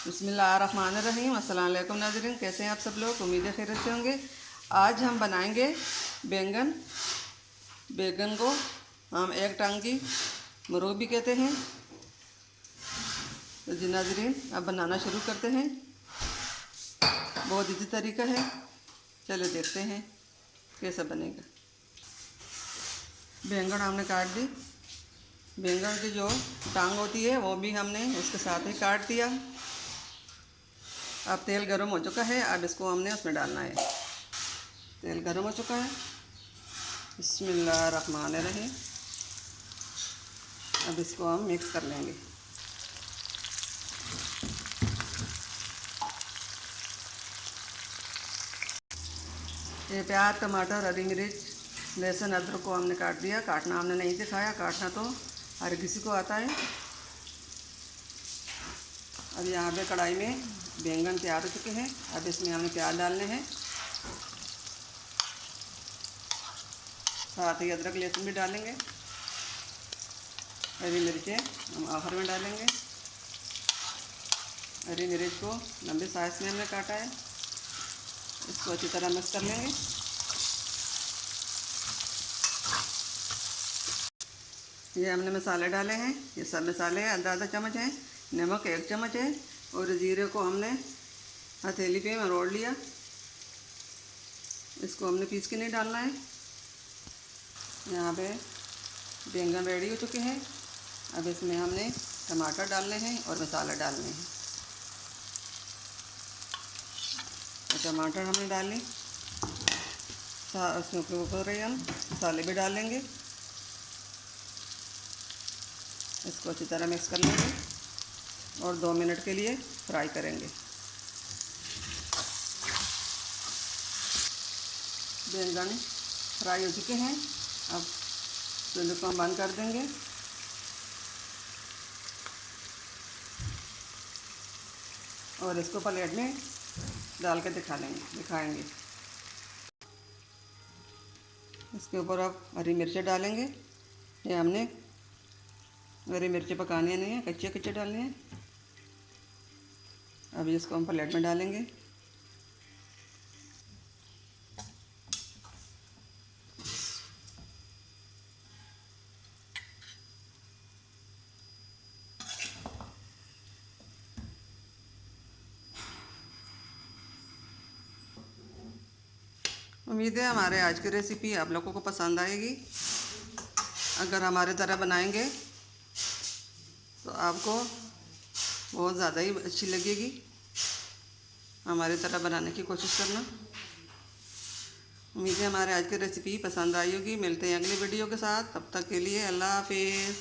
बिस्मिल्लाहिर्रहमानिर्रहीम। अस्सलाम वालेकुम नाज़रीन, कैसे हैं आप सब लोग? उम्मीद है खैरियत से होंगे। आज हम बनाएंगे बैंगन को हम एक टांग की मुर्ग भी कहते हैं। तो जी नाज़रीन, अब बनाना शुरू करते हैं। बहुत इजी तरीका है, चलो देखते हैं कैसा बनेगा। बैंगन हमने काट दी। बैंगन की जो टांग होती है वो भी हमने उसके साथ ही काट दिया। अब तेल गर्म हो चुका है, अब इसको हमने उसमें डालना है। तेल गर्म हो चुका है। बिस्मिल्लाहिर्रहमानिर्रहीम। अब इसको हम मिक्स कर लेंगे। ये प्याज, टमाटर, हरी मिर्च, लहसुन, अदरक को हमने काट दिया। काटना हमने नहीं दिखाया, काटना तो हर किसी को आता है। अब यहाँ पे कढ़ाई में बैंगन तैयार हो चुके हैं। अब इसमें हमें प्याज डालने हैं, साथ ही अदरक लहसुन भी डालेंगे। हरी मिर्चें हम आखिर में डालेंगे। हरी मिर्च को लंबे साइज में हमने काटा है। इसको अच्छी तरह मिक्स कर लेंगे। ये हमने मसाले डाले हैं। ये सब मसाले आधा चम्मच हैं। नमक 1 चम्मच है। और जीरे को हमने हथेली पे मरोड़ लिया। इसको हमने पीस के नहीं डालना है। यहाँ पे बैंगन रेडी हो चुके हैं। अब इसमें हमने टमाटर डालने हैं और मसाला डालने हैं। तो टमाटर हमने डाले, उसके ऊपर हम मसाले भी डालेंगे। इसको अच्छी तरह मिक्स कर लेंगे और 2 मिनट के लिए फ्राई करेंगे। बैंगन फ्राई हो चुके हैं। अब चूल्हे को हम बंद कर देंगे। और इसको प्लेट में डाल के दिखाएंगे। इसके ऊपर अब हरी मिर्चें डालेंगे। ये हमने हरी मिर्चें पकानी नहीं है, कच्चे कच्चे डालने हैं। अभी इसको हम प्लेट में डालेंगे। उम्मीद है हमारे आज की रेसिपी आप लोगों को पसंद आएगी। अगर हमारे तरह बनाएंगे तो आपको बहुत ज़्यादा ही अच्छी लगेगी। हमारी तरह बनाने की कोशिश करना। उम्मीद है हमारे आज की रेसिपी पसंद आई होगी। मिलते हैं अगली वीडियो के साथ, तब तक के लिए अल्लाह हाफिज़।